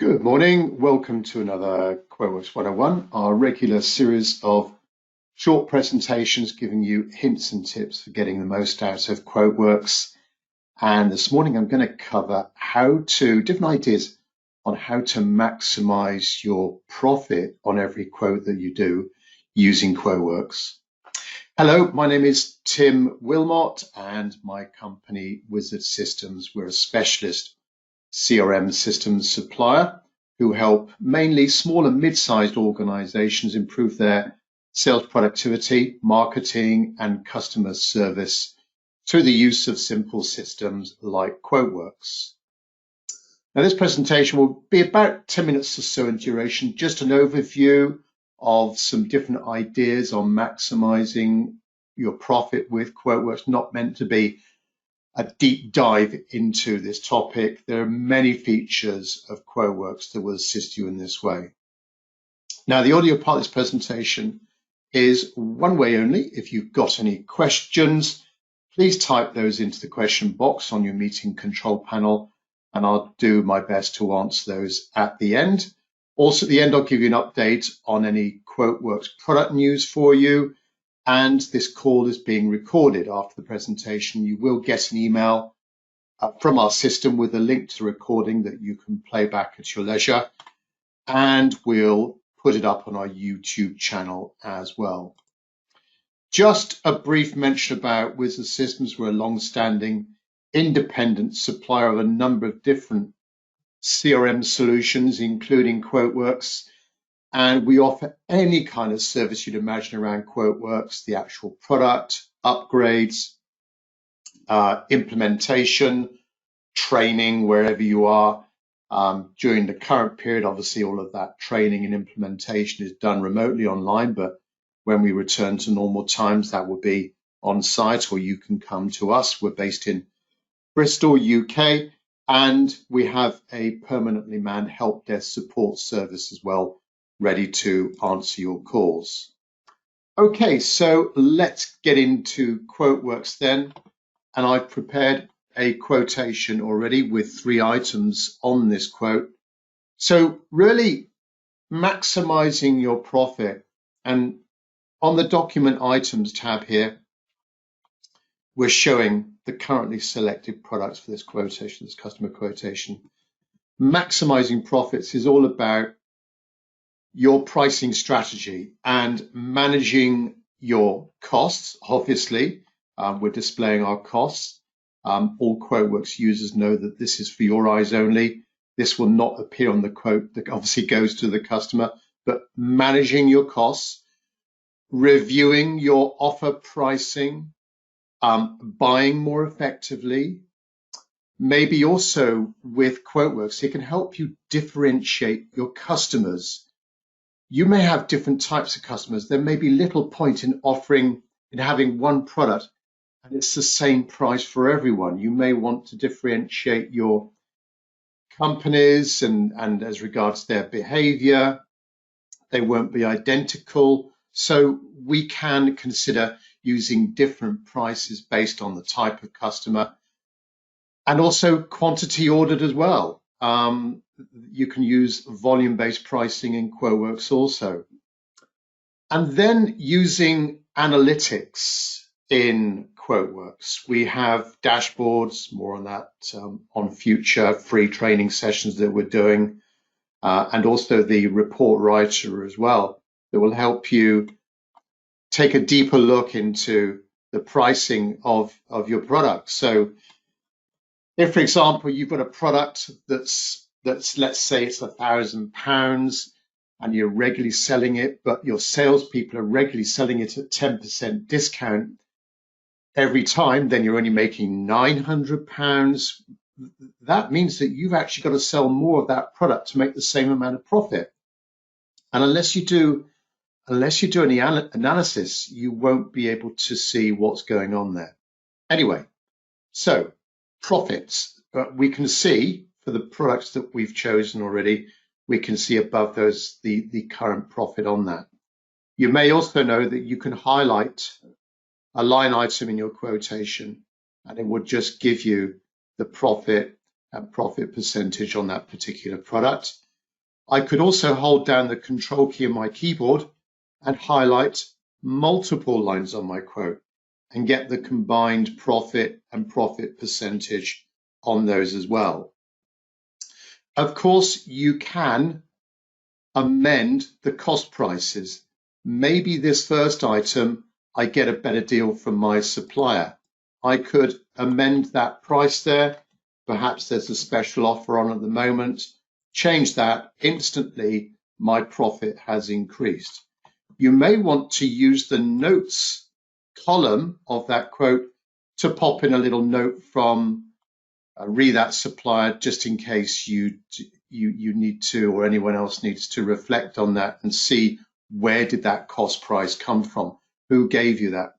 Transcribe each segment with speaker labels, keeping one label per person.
Speaker 1: Good morning. Welcome to another QuoteWerks 101, our regular series of short presentations giving you hints and tips for getting the most out of QuoteWerks. And this morning I'm going to cover different ideas on how to maximize your profit on every quote that you do using QuoteWerks. Hello, my name is Tim Wilmot and my company Wizard Systems. We're a specialist CRM systems supplier who help mainly small and mid-sized organizations improve their sales productivity, marketing, and customer service through the use of simple systems like QuoteWerks. Now, this presentation will be about 10 minutes or so in duration, just an overview of some different ideas on maximizing your profit with QuoteWerks, not meant to be a deep dive into this topic. There are many features of QuoteWerks that will assist you in this way. Now, the audio part of this presentation is one way only. If you've got any questions, please type those into the question box on your meeting control panel, and I'll do my best to answer those at the end. Also, at the end, I'll give you an update on any QuoteWerks product news for you. And this call is being recorded after the presentation. You will get an email from our system with a link to the recording that you can play back at your leisure. And we'll put it up on our YouTube channel as well. Just a brief mention about Wizard Systems. We're a long-standing independent supplier of a number of different CRM solutions, including QuoteWerks. And we offer any kind of service you'd imagine around QuoteWerks, the actual product, upgrades, implementation, training, wherever you are. During the current period, obviously, all of that training and implementation is done remotely online, but when we return to normal times, that will be on site, or you can come to us. We're based in Bristol, UK, and we have a permanently manned help desk support service as well, ready to answer your calls. Okay, so let's get into QuoteWerks then. And I've prepared a quotation already with 3 items on this quote. So really maximizing your profit. And on the document items tab here, we're showing the currently selected products for this quotation, this customer quotation. Maximizing profits is all about your pricing strategy and managing your costs. Obviously, we're displaying our costs. All QuoteWerks users know that this is for your eyes only. This will not appear on the quote that obviously goes to the customer, but managing your costs, reviewing your offer pricing, buying more effectively. Maybe also with QuoteWerks, it can help you differentiate your customers. You may have different types of customers. There may be little point in having one product and it's the same price for everyone. You may want to differentiate your companies and as regards their behavior, they won't be identical. So we can consider using different prices based on the type of customer and also quantity ordered as well. You can use volume-based pricing in QuoteWerks also. And then using analytics in QuoteWerks. We have dashboards, more on that on future free training sessions that we're doing, and also the report writer as well, that will help you take a deeper look into the pricing of your product. So if, for example, you've got a product that's let's say it's £1,000 and you're regularly selling it, but your salespeople are regularly selling it at 10% discount every time, then you're only making £900. That means that you've actually got to sell more of that product to make the same amount of profit. And unless you do any analysis, you won't be able to see what's going on there. Anyway, so profits, we can see for the products that we've chosen already, we can see above those the current profit on that. You may also know that you can highlight a line item in your quotation and it would just give you the profit and profit percentage on that particular product. I could also hold down the control key on my keyboard and highlight multiple lines on my quote and get the combined profit and profit percentage on those as well. Of course, you can amend the cost prices. Maybe this first item, I get a better deal from my supplier. I could amend that price there. Perhaps there's a special offer on at the moment. Change that instantly, my profit has increased. You may want to use the notes column of that quote to pop in a little note from that supplier, just in case you need to, or anyone else needs to reflect on that and see where did that cost price come from, who gave you that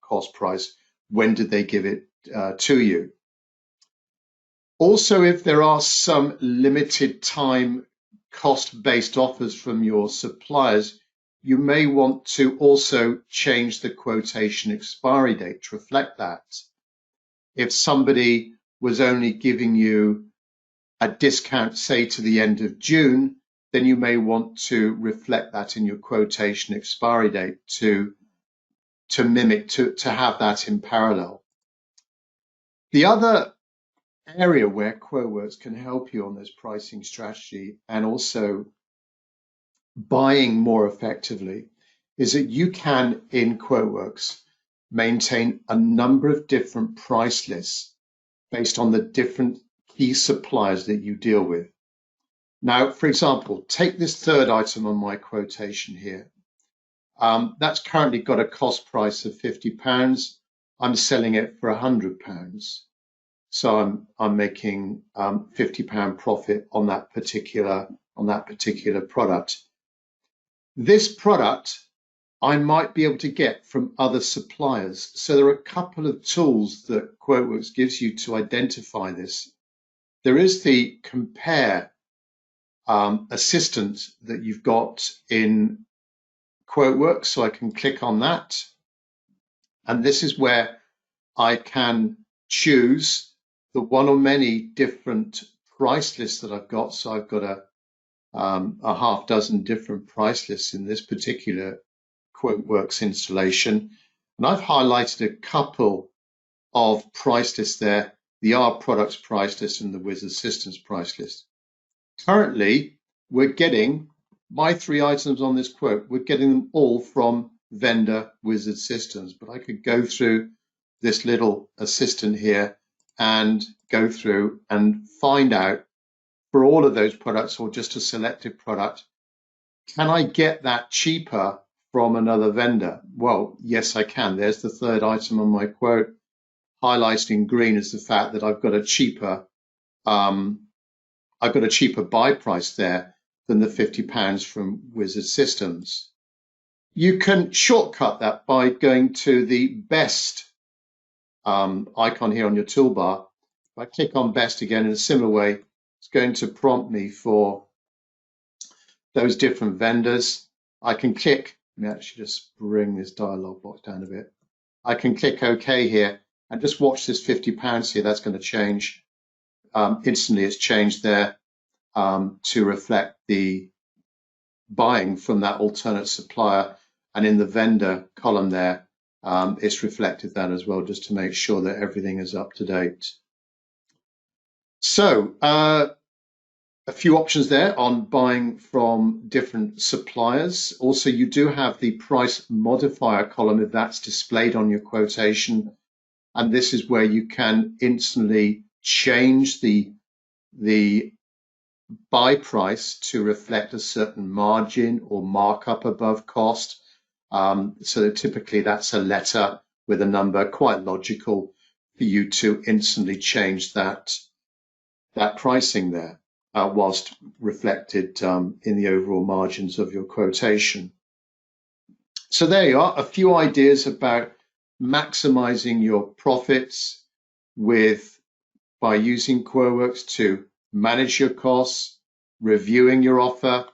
Speaker 1: cost price, when did they give it to you. Also, if there are some limited time cost-based offers from your suppliers, you may want to also change the quotation expiry date to reflect that. If somebody was only giving you a discount, say to the end of June, then you may want to reflect that in your quotation expiry date to mimic, to have that in parallel. The other area where QuoteWerks can help you on this pricing strategy and also buying more effectively is that you can, in QuoteWerks, maintain a number of different price lists based on the different key suppliers that you deal with. Now, for example, take this third item on my quotation here. That's currently got a cost price of £50. I'm selling it for £100. So I'm making £50 profit on that particular product. This product I might be able to get from other suppliers. So there are a couple of tools that QuoteWerks gives you to identify this. There is the compare assistant that you've got in QuoteWerks. So I can click on that. And this is where I can choose the one or many different price lists that I've got. So I've got a half dozen different price lists in this particular QuoteWerks installation. And I've highlighted a couple of price lists there, the R products price list and the Wizard Systems price list. Currently, we're getting my 3 items on this quote, we're getting them all from vendor Wizard Systems, but I could go through this little assistant here and go through and find out for all of those products or just a selected product, can I get that cheaper from another vendor? Well, yes, I can. There's the third item on my quote. Highlighted in green is the fact that I've got a cheaper buy price there than the £50 from Wizard Systems. You can shortcut that by going to the best icon here on your toolbar. If I click on best again in a similar way, it's going to prompt me for those different vendors. I can click, let me actually just bring this dialog box down a bit. I can click OK here and just watch this £50 here. That's going to change. Instantly it's changed there to reflect the buying from that alternate supplier. And in the vendor column there, it's reflected that as well, just to make sure that everything is up to date. So a few options there on buying from different suppliers. Also, you do have the price modifier column if that's displayed on your quotation. And this is where you can instantly change the buy price to reflect a certain margin or markup above cost. So typically that's a letter with a number, quite logical for you to instantly change that pricing there whilst reflected in the overall margins of your quotation. So there you are, a few ideas about maximizing your profits by using QuoteWerks to manage your costs, reviewing your offer,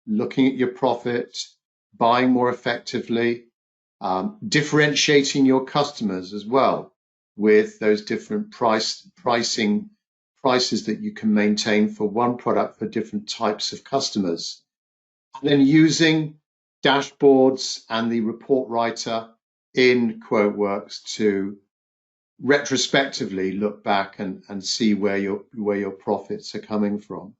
Speaker 1: looking at your profit, buying more effectively, differentiating your customers as well with those different pricing prices that you can maintain for one product for different types of customers. And then using dashboards and the report writer in QuoteWerks to retrospectively look back and see where your profits are coming from.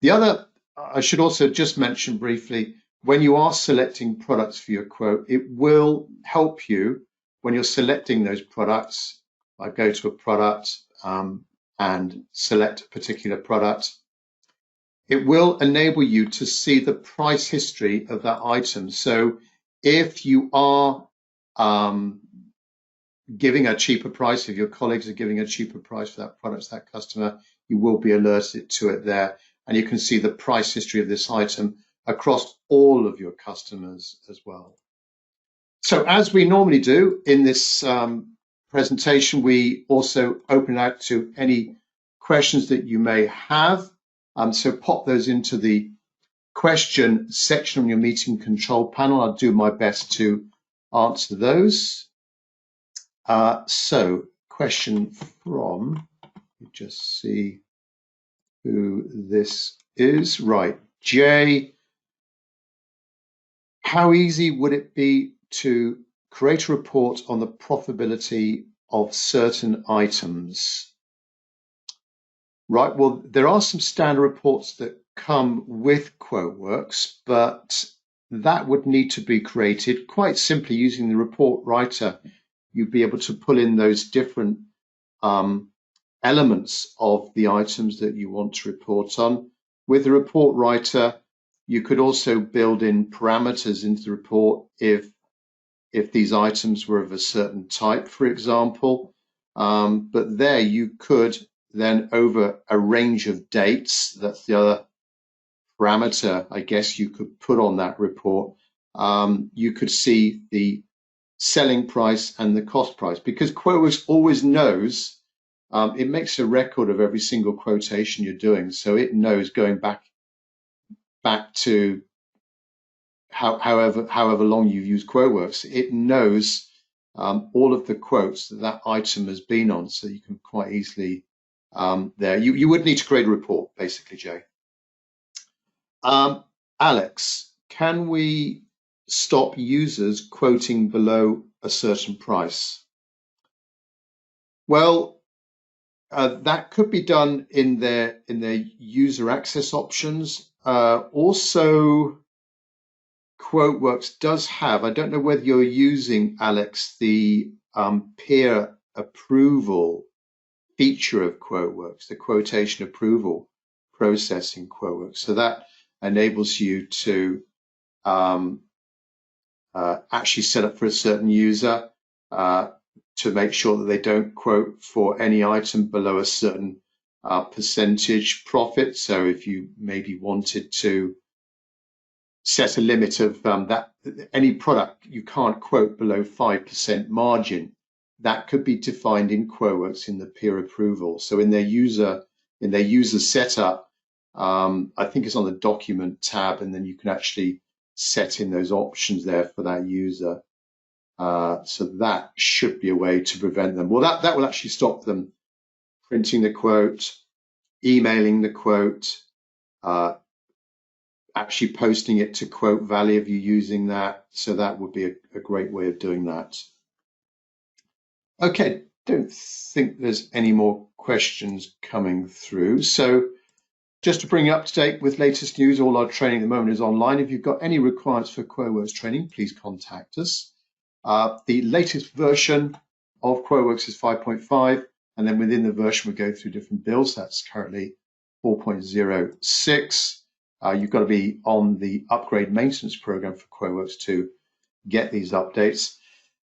Speaker 1: The other, I should also just mention briefly, when you are selecting products for your quote, it will help you when you're selecting those products. I go to a product and select a particular product. It will enable you to see the price history of that item. So if you are giving a cheaper price, if your colleagues are giving a cheaper price for that product to that customer, you will be alerted to it there. And you can see the price history of this item across all of your customers as well. So as we normally do in this presentation, we also open out to any questions that you may have. So pop those into the question section on your meeting control panel. I'll do my best to answer those. So question from, just see who this is. Right, Jay, how easy would it be to create a report on the profitability of certain items? Right, well, there are some standard reports that come with QuoteWerks, but that would need to be created quite simply using the report writer. You'd be able to pull in those different elements of the items that you want to report on. With the report writer, you could also build in parameters into the report if these items were of a certain type, for example. But there you could then, over a range of dates, that's the other parameter I guess you could put on that report, you could see the selling price and the cost price, because QuoteWerks always knows, it makes a record of every single quotation you're doing, so it knows, going back to however long you've used QuoteWerks, it knows all of the quotes that item has been on, so you can quite easily there. You would need to create a report, basically, Jay. Alex, can we stop users quoting below a certain price? Well, that could be done in their user access options. Also, QuoteWerks does have, I don't know whether you're using, Alex, the peer approval feature of QuoteWerks, the quotation approval process in QuoteWerks. So that enables you to actually set up for a certain user to make sure that they don't quote for any item below a certain percentage profit. So if you maybe wanted to set a limit of that any product you can't quote below 5% margin, that could be defined in QuoteWerks in the peer approval. So in their user setup, I think it's on the document tab, and then you can actually set in those options there for that user. So that should be a way to prevent them. Well, that will actually stop them printing the quote, emailing the quote, actually posting it to Quote Valley if you're using that. So that would be a great way of doing that. Okay, don't think there's any more questions coming through. So just to bring you up to date with latest news, all our training at the moment is online. If you've got any requirements for QuoteWerks training, please contact us. The latest version of QuoteWerks is 5.5, and then within the version we go through different builds. That's currently 4.06. You've got to be on the upgrade maintenance program for QuoteWerks to get these updates.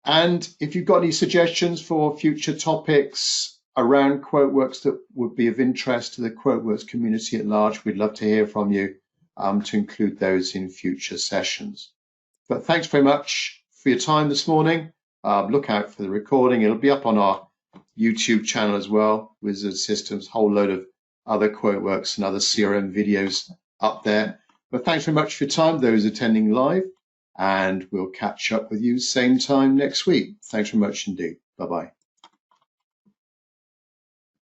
Speaker 1: And if you've got any suggestions for future topics around QuoteWerks that would be of interest to the QuoteWerks community at large, we'd love to hear from you to include those in future sessions. But thanks very much for your time this morning. Look out for the recording. It'll be up on our YouTube channel as well, Wizard Systems, whole load of other QuoteWerks and other CRM videos up there. But thanks very much for your time, those attending live, and we'll catch up with you same time next week. Thanks very much indeed. Bye-bye.